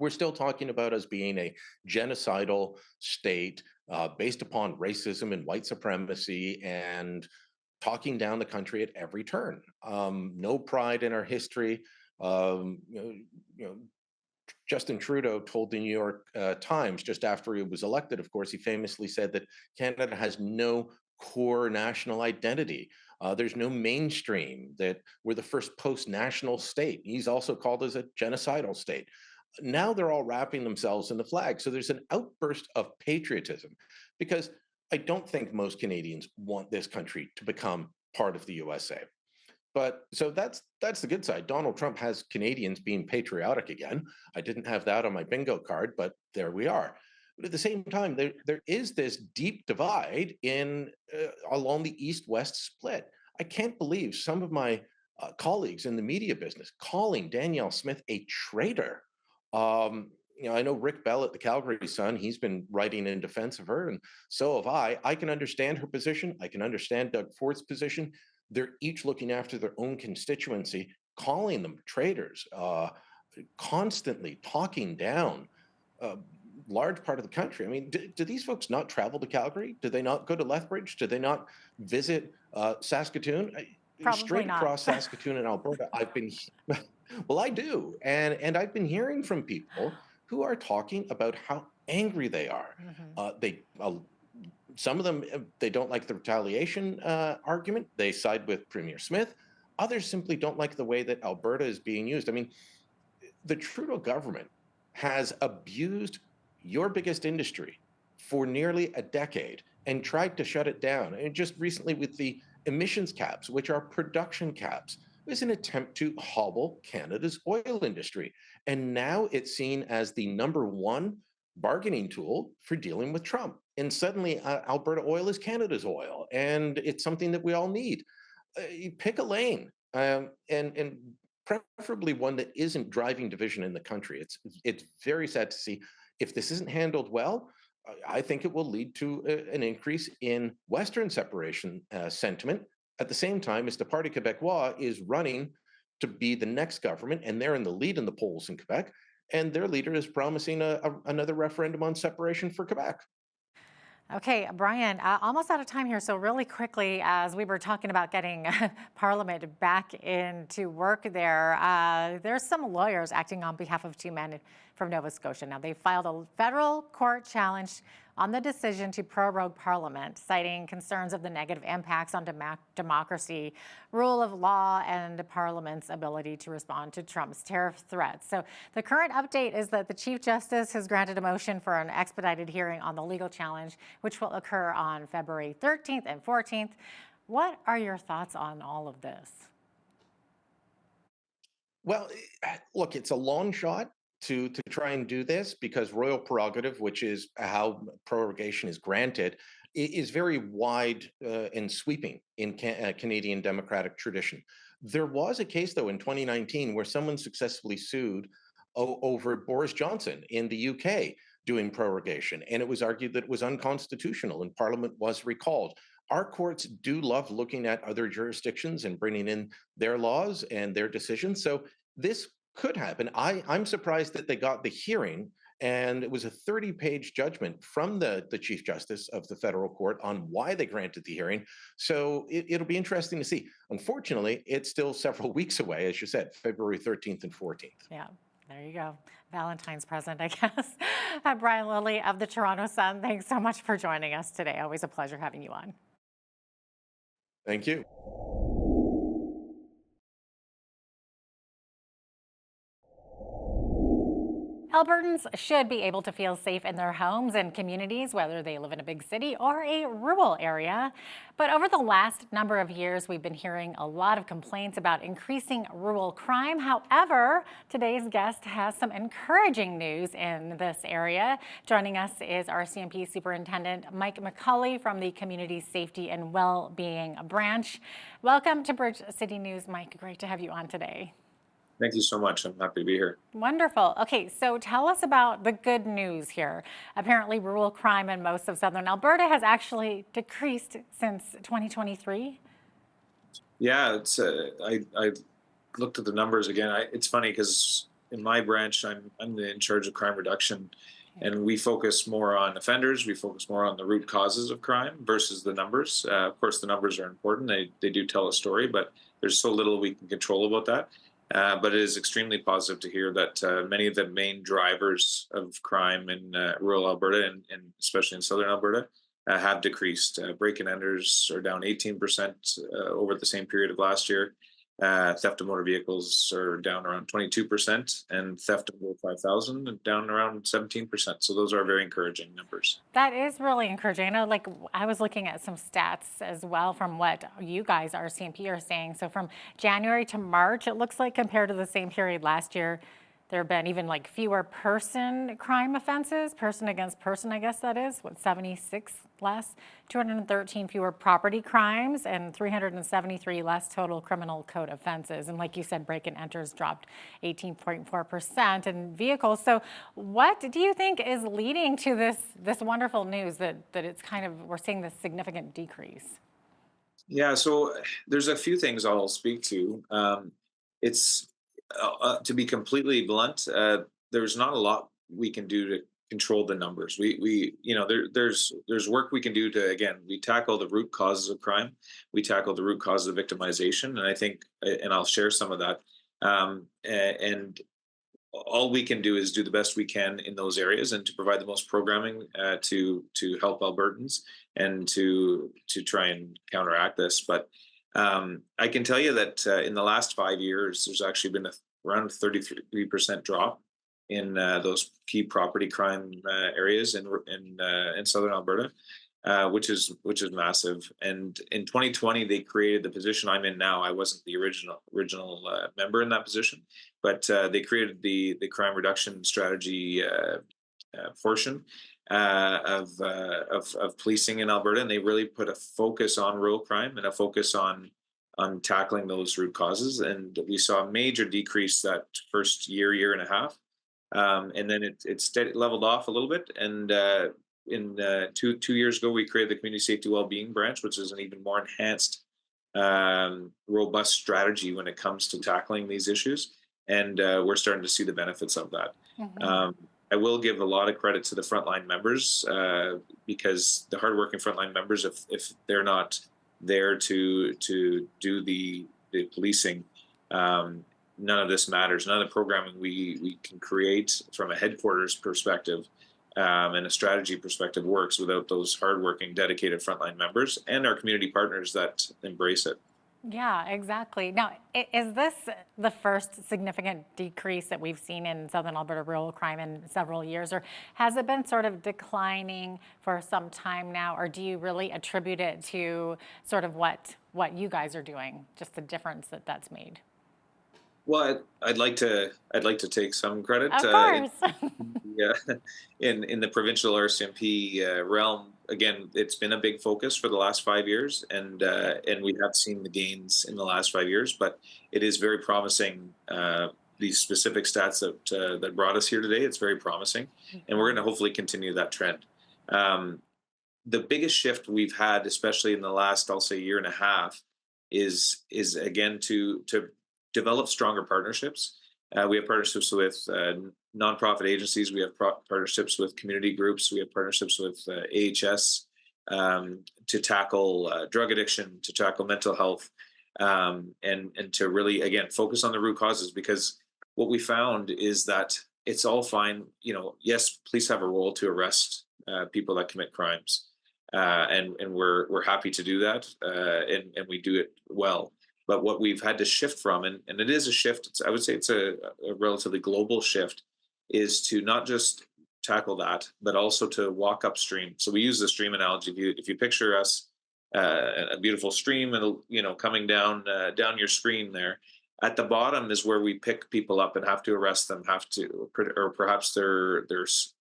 we're still talking about us being a genocidal state based upon racism and white supremacy and talking down the country at every turn. No pride in our history. Justin Trudeau told the New York Times just after he was elected, of course, he famously said that Canada has no core national identity. There's no mainstream, that we're the first post-national state. He's also called us a genocidal state. Now they're all wrapping themselves in the flag. So there's an outburst of patriotism because I don't think most Canadians want this country to become part of the USA. But so that's the good side. Donald Trump has Canadians being patriotic again. I didn't have that on my bingo card, but there we are. But at the same time, there is this deep divide in along the East-West split. I can't believe some of my colleagues in the media business calling Danielle Smith a traitor. I know Rick Bell at the Calgary Sun, he's been writing in defense of her, and so have I. I can understand her position. I can understand Doug Ford's position. They're each looking after their own constituency, calling them traitors, constantly talking down a large part of the country. I mean, do these folks not travel to Calgary? Do they not go to Lethbridge? Do they not visit Saskatoon? Probably Straight not. across Saskatoon and Alberta, well, I do. And I've been hearing from people who are talking about how angry they are. Some of them, they don't like the retaliation argument. They side with Premier Smith. Others simply don't like the way that Alberta is being used. I mean, the Trudeau government has abused your biggest industry for nearly a decade and tried to shut it down. And just recently with the emissions caps, which are production caps, it was an attempt to hobble Canada's oil industry. And now it's seen as the #1 bargaining tool for dealing with Trump. And suddenly Alberta oil is Canada's oil, and it's something that we all need. You pick a lane, and preferably one that isn't driving division in the country. It's very sad to see. If this isn't handled well, I think it will lead to an increase in Western separation sentiment at the same time as the Parti Québécois is running to be the next government, and they're in the lead in the polls in Quebec, and their leader is promising another referendum on separation for Quebec. Okay, Brian, almost out of time here. So really quickly, as we were talking about getting Parliament back into work there's some lawyers acting on behalf of two men from Nova Scotia. Now, they filed a federal court challenge on the decision to prorogue Parliament, citing concerns of the negative impacts on democracy, rule of law, and Parliament's ability to respond to Trump's tariff threats. So the current update is that the Chief Justice has granted a motion for an expedited hearing on the legal challenge, which will occur on February 13th and 14th. What are your thoughts on all of this? Well, look, it's a long shot to try and do this because royal prerogative, which is how prorogation is granted, is very wide and sweeping in Canadian democratic tradition. There was a case, though, in 2019 where someone successfully sued over Boris Johnson in the UK doing prorogation, and it was argued that it was unconstitutional and Parliament was recalled. Our courts do love looking at other jurisdictions and bringing in their laws and their decisions. So this could happen. I'm surprised that they got the hearing, and it was a 30-page judgment from the Chief Justice of the federal court on why they granted the hearing. So it'll be interesting to see. Unfortunately, it's still several weeks away, as you said, February 13th and 14th. Yeah. There you go. Valentine's present, I guess. Brian Lilley of the Toronto Sun, thanks so much for joining us today. Always a pleasure having you on. Thank you. Albertans should be able to feel safe in their homes and communities, whether they live in a big city or a rural area. But over the last number of years, we've been hearing a lot of complaints about increasing rural crime. However, today's guest has some encouraging news in this area. Joining us is RCMP Superintendent Mike McCauley from the Community Safety and Wellbeing Branch. Welcome to Bridge City News, Mike. Great to have you on today. Thank you so much. I'm happy to be here. Wonderful. Okay, so tell us about the good news here. Apparently, rural crime in most of southern Alberta has actually decreased since 2023. Yeah, it's. I looked at the numbers again. It's funny because in my branch, I'm in charge of crime reduction, and we focus more on offenders. We focus more on the root causes of crime versus the numbers. Of course, the numbers are important. They do tell a story, but there's so little we can control about that. But it is extremely positive to hear that many of the main drivers of crime in rural Alberta and especially in southern Alberta have decreased. Break-in enters are down 18% over the same period of last year. Theft of motor vehicles are down around 22%, and theft of over 5,000 down around 17%. So those are very encouraging numbers. That is really encouraging. I know, like, I was looking at some stats as well from what you guys, RCMP, are saying. So from January to March, it looks like compared to the same period last year, there have been even like fewer person crime offenses, person against person, I guess that is, 76 less, 213 fewer property crimes, and 373 less total criminal code offenses. And like you said, break-in enters dropped 18.4% in vehicles. So what do you think is leading to this wonderful news that it's kind of, we're seeing this significant decrease? Yeah, so there's a few things I'll speak to. It's to be completely blunt, there's not a lot we can do to control the numbers. There's work we can do to, again, we tackle the root causes of crime, we tackle the root causes of victimization, and I think, and I'll share some of that. And all we can do is do the best we can in those areas and to provide the most programming to help Albertans and to try and counteract this. But I can tell you that in the last 5 years, there's actually been around 33% drop in those key property crime areas in southern Alberta, which is massive. And in 2020, they created the position I'm in now. I wasn't the original member in that position, but they created the crime reduction strategy portion of policing in Alberta, and they really put a focus on rural crime and a focus on tackling those root causes. And we saw a major decrease that first year and a half, and then it leveled off a little bit. And in 2 years ago, we created the Community Safety Wellbeing Branch, which is an even more enhanced, robust strategy when it comes to tackling these issues. And we're starting to see the benefits of that. Mm-hmm. I will give a lot of credit to the frontline members because the hardworking frontline members, if they're not there to do the policing, none of this matters. None of the programming we can create from a headquarters perspective and a strategy perspective works without those hardworking, dedicated frontline members and our community partners that embrace it. Yeah, exactly. Now, is this the first significant decrease that we've seen in southern Alberta rural crime in several years, or has it been sort of declining for some time now, or do you really attribute it to sort of what you guys are doing, just the difference that's made? Well, I'd like to take some credit. Of course. In the provincial RCMP realm, again, it's been a big focus for the last 5 years, and we have seen the gains in the last 5 years. But it is very promising. These specific stats that brought us here today, it's very promising, and we're going to hopefully continue that trend. The biggest shift we've had, especially in the last, I'll say, year and a half, is again to develop stronger partnerships We have partnerships with nonprofit agencies. We have partnerships with community groups. We have partnerships with AHS to tackle drug addiction, to tackle mental health, and to really, again, focus on the root causes. Because what we found is that it's all fine. Yes, police have a role to arrest people that commit crimes, and we're happy to do that, and we do it well. But what we've had to shift from, and it is a shift, I would say it's a relatively global shift, is to not just tackle that, but also to walk upstream. So we use the stream analogy. If you picture us, a beautiful stream, and coming down your screen there, at the bottom is where we pick people up and have to arrest them, or perhaps they're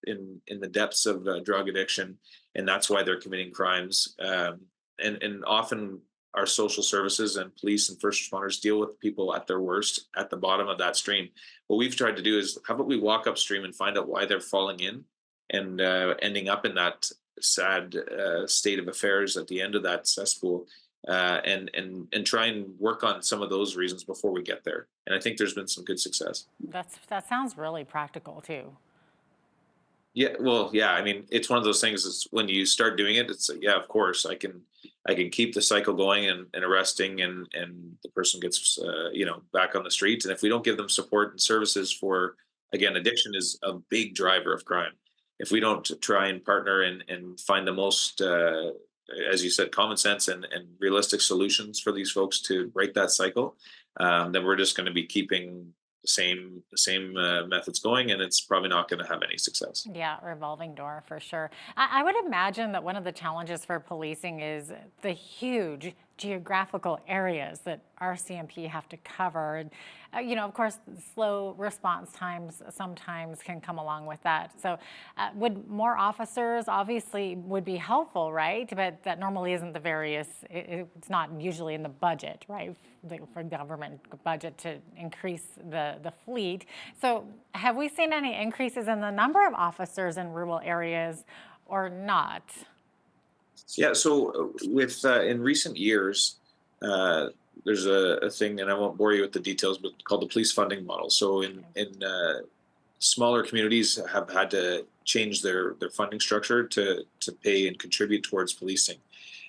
in the depths of drug addiction, and that's why they're committing crimes. And often our social services and police and first responders deal with people at their worst at the bottom of that stream. What we've tried to do is, how about we walk upstream and find out why they're falling in and ending up in that sad state of affairs at the end of that cesspool, and try and work on some of those reasons before we get there. And I think there's been some good success. That sounds really practical too. Yeah, well, yeah. I mean, it's one of those things. It's when you start doing it, it's like, yeah, of course, I can keep the cycle going and arresting, and the person gets back on the streets. And if we don't give them support and services for, again, addiction is a big driver of crime. If we don't try and partner and find the most, as you said, common sense and realistic solutions for these folks to break that cycle, then we're just going to be keeping the same methods going, and it's probably not going to have any success. Yeah, revolving door for sure. I would imagine that one of the challenges for policing is the huge geographical areas that RCMP have to cover. And, of course, slow response times sometimes can come along with that. So would more officers obviously would be helpful, right? But that normally isn't it's not usually in the budget, right? For government budget to increase the fleet. So have we seen any increases in the number of officers in rural areas or not? Yeah, so with in recent years, there's a thing, and I won't bore you with the details, but called the police funding model. So in smaller communities have had to change their funding structure to pay and contribute towards policing.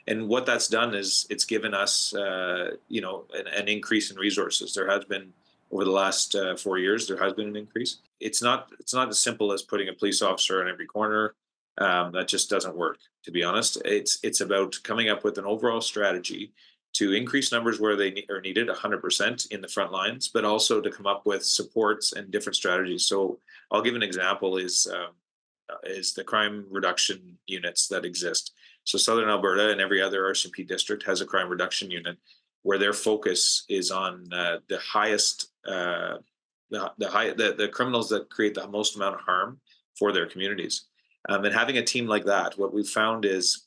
And what that's done is it's given us, an increase in resources. There has been, over the last 4 years, there has been an increase. It's not as simple as putting a police officer in every corner. That just doesn't work, to be honest. It's about coming up with an overall strategy to increase numbers where they are needed 100% in the front lines, but also to come up with supports and different strategies. So I'll give an example is the crime reduction units that exist. So Southern Alberta and every other RCMP district has a crime reduction unit where their focus is on the highest, the criminals that create the most amount of harm for their communities. And having a team like that, what we've found is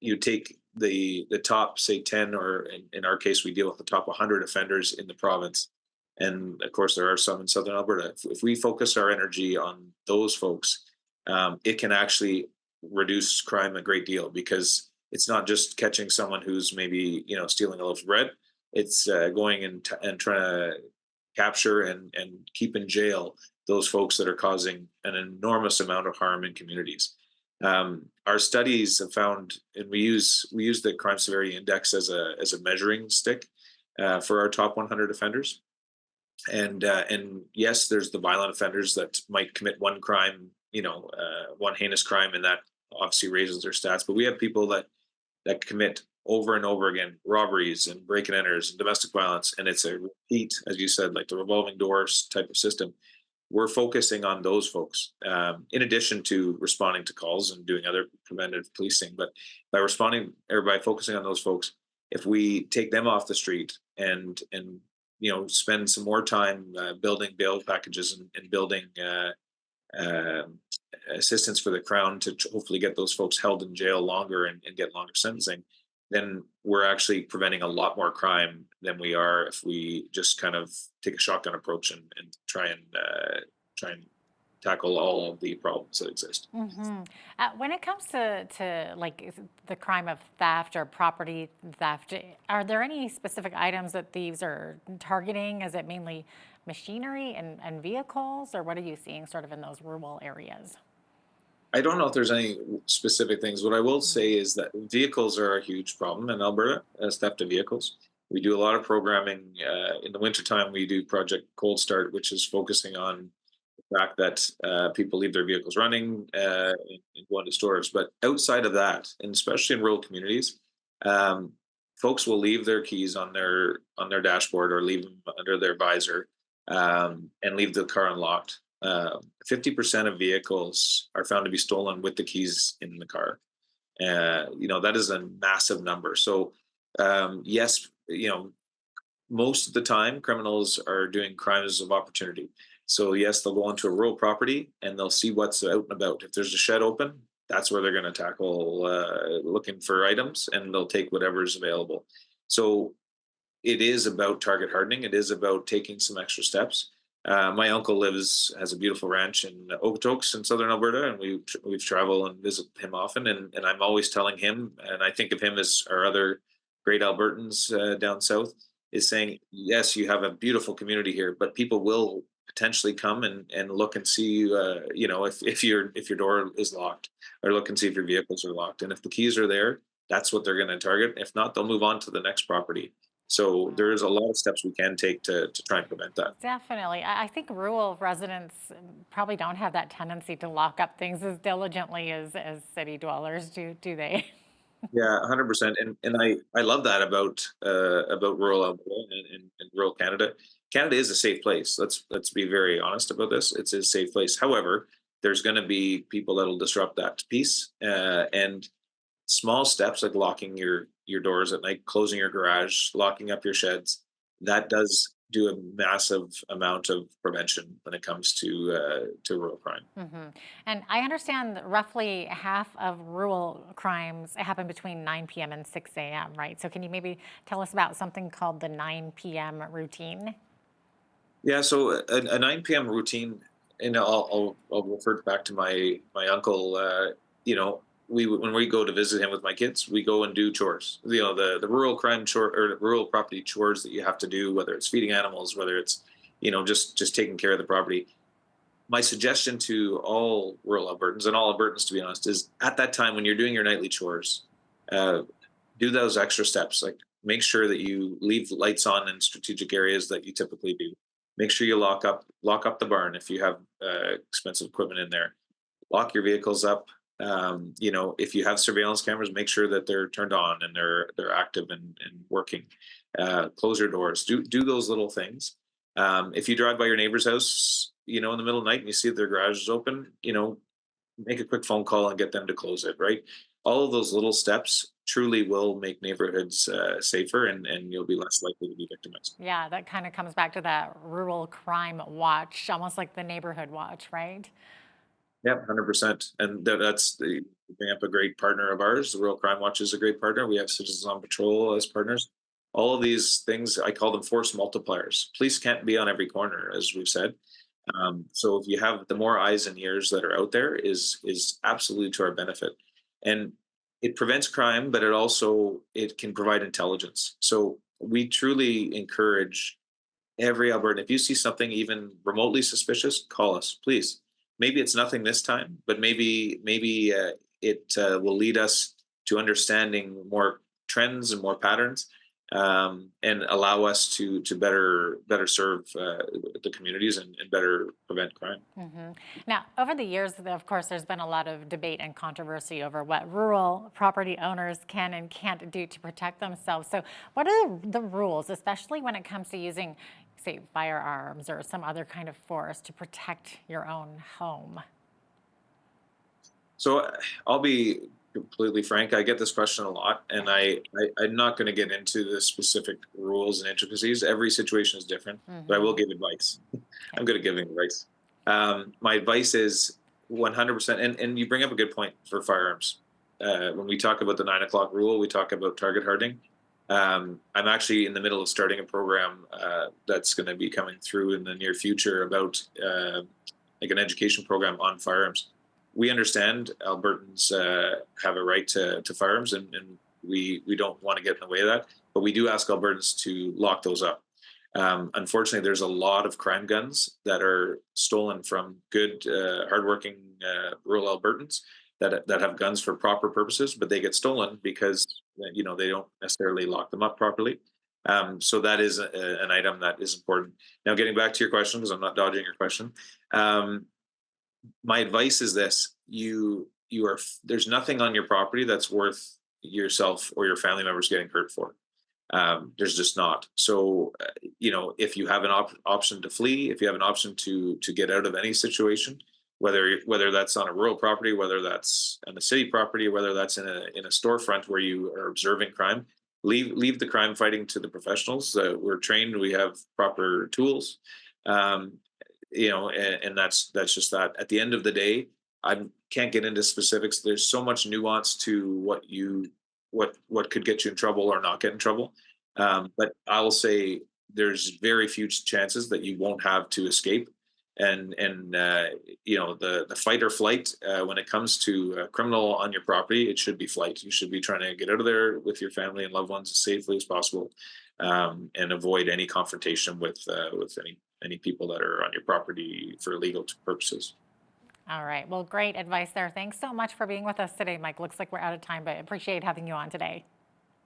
you take the top, say 10, or in our case, we deal with the top 100 offenders in the province. And of course, there are some in Southern Alberta. If we focus our energy on those folks, it can actually reduce crime a great deal, because it's not just catching someone who's maybe stealing a loaf of bread. It's going and trying to capture and keep in jail those folks that are causing an enormous amount of harm in communities. Our studies have found, and we use the crime severity index as a measuring stick for our top 100 offenders. And yes, there's the violent offenders that might commit one crime, one heinous crime, and that obviously raises their stats. But we have people that commit over and over again robberies and break and enters and domestic violence, and it's a repeat, as you said, like the revolving doors type of system. We're focusing on those folks, in addition to responding to calls and doing other preventative policing. But by focusing on those folks, if we take them off the street and spend some more time building bail packages and building assistance for the Crown to hopefully get those folks held in jail longer and get longer sentencing, then we're actually preventing a lot more crime than we are if we just kind of take a shotgun approach and try and tackle all of the problems that exist. Mm-hmm. When it comes to like the crime of theft or property theft, are there any specific items that thieves are targeting? Is it mainly machinery and vehicles, or what are you seeing sort of in those rural areas? I don't know if there's any specific things. What I will say is that vehicles are a huge problem in Alberta, theft of vehicles. We do a lot of programming. In the wintertime, we do Project Cold Start, which is focusing on the fact that people leave their vehicles running and go into stores. But outside of that, and especially in rural communities, folks will leave their keys on their dashboard or leave them under their visor and leave the car unlocked. 50% of vehicles are found to be stolen with the keys in the car. That is a massive number. So yes, most of the time criminals are doing crimes of opportunity. So yes, they'll go onto a rural property and they'll see what's out and about. If there's a shed open, that's where they're going to tackle looking for items, and they'll take whatever's available. So it is about target hardening. It is about taking some extra steps. My uncle has a beautiful ranch in Okotoks in southern Alberta, and we've traveled and visit him often. And I'm always telling him, and I think of him as our other great Albertans down south, is saying, yes, you have a beautiful community here, but people will potentially come and look and see, if your door is locked, or look and see if your vehicles are locked. And if the keys are there, that's what they're going to target. If not, they'll move on to the next property. So there's a lot of steps we can take to try and prevent that. Definitely. I think rural residents probably don't have that tendency to lock up things as diligently as city dwellers do they? Yeah, 100%. And I love that about rural Alberta and rural Canada. Canada is a safe place. Let's be very honest about this. It's a safe place. However, there's going to be people that'll disrupt that peace, and small steps like locking your doors at night, closing your garage, locking up your sheds, that does do a massive amount of prevention when it comes to rural crime. Mm-hmm. And I understand that roughly half of rural crimes happen between 9 p.m. and 6 a.m., right? So can you maybe tell us about something called the 9 p.m. routine? Yeah, so a 9 p.m. routine, and I'll refer back to my uncle. When we go to visit him with my kids, we go and do chores. The rural crime chore or rural property chores that you have to do, whether it's feeding animals, whether it's just taking care of the property. My suggestion to all rural Albertans and all Albertans, to be honest, is at that time when you're doing your nightly chores, do those extra steps. Like make sure that you leave lights on in strategic areas that you typically do. Make sure you lock up the barn if you have expensive equipment in there. Lock your vehicles up. If you have surveillance cameras, make sure that they're turned on and they're active and working. Close your doors. Do those little things. If you drive by your neighbor's house, in the middle of the night and you see that their garage is open, make a quick phone call and get them to close it. Right. All of those little steps truly will make neighborhoods safer, and you'll be less likely to be victimized. Yeah, that kind of comes back to that rural crime watch, almost like the neighborhood watch, right? Yeah, 100%. And that's bring up a great partner of ours. The Rural Crime Watch is a great partner. We have Citizens on Patrol as partners. All of these things, I call them force multipliers. Police can't be on every corner, as we've said. So if you have the more eyes and ears that are out there is absolutely to our benefit. And it prevents crime, but it can provide intelligence. So we truly encourage every Albertan, if you see something even remotely suspicious, call us, please. Maybe it's nothing this time, but maybe it will lead us to understanding more trends and more patterns, and allow us to better serve the communities and better prevent crime. Mm-hmm. Now, over the years, of course, there's been a lot of debate and controversy over what rural property owners can and can't do to protect themselves. So what are the rules, especially when it comes to using, say, firearms or some other kind of force to protect your own home? So I'll be completely frank. I get this question a lot, and I'm not going to get into the specific rules and intricacies. Every situation is different, but I will give advice. I'm good at giving advice. My advice is 100%, and you bring up a good point for firearms. When we talk about the 9 o'clock rule, we talk about target hardening. I'm actually in the middle of starting a program that's going to be coming through in the near future about like an education program on firearms. We understand Albertans have a right to firearms, and we don't want to get in the way of that, but we do ask Albertans to lock those up. Unfortunately, there's a lot of crime guns that are stolen from good, hardworking rural Albertans that have guns for proper purposes, but they get stolen because they don't necessarily lock them up properly. So that is an item that is important. Now, getting back to your question, because I'm not dodging your question, my advice is this: there's nothing on your property that's worth yourself or your family members getting hurt for. There's just not. So, if you have an option to flee, if you have an option to get out of any situation, whether that's on a rural property, whether that's on a city property, whether that's in a storefront where you are observing crime, leave the crime fighting to the professionals. We're trained. We have proper tools. And that's just that. At the end of the day, I can't get into specifics. There's so much nuance to what could get you in trouble or not get in trouble. But I'll say there's very few chances that you won't have to escape. And the fight or flight, when it comes to a criminal on your property, it should be flight. You should be trying to get out of there with your family and loved ones as safely as possible, and avoid any confrontation with any people that are on your property for legal purposes. All right. Well, great advice there. Thanks so much for being with us today, Mike. Looks like we're out of time, but appreciate having you on today.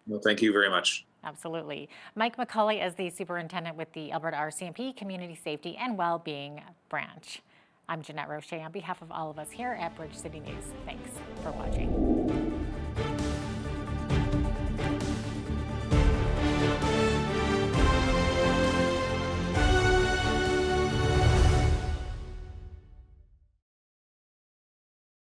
Well, thank you very much. Absolutely. Mike McCauley is the superintendent with the Alberta RCMP Community Safety and Wellbeing Branch. I'm Jeanette Roche on behalf of all of us here at Bridge City News. Thanks for watching.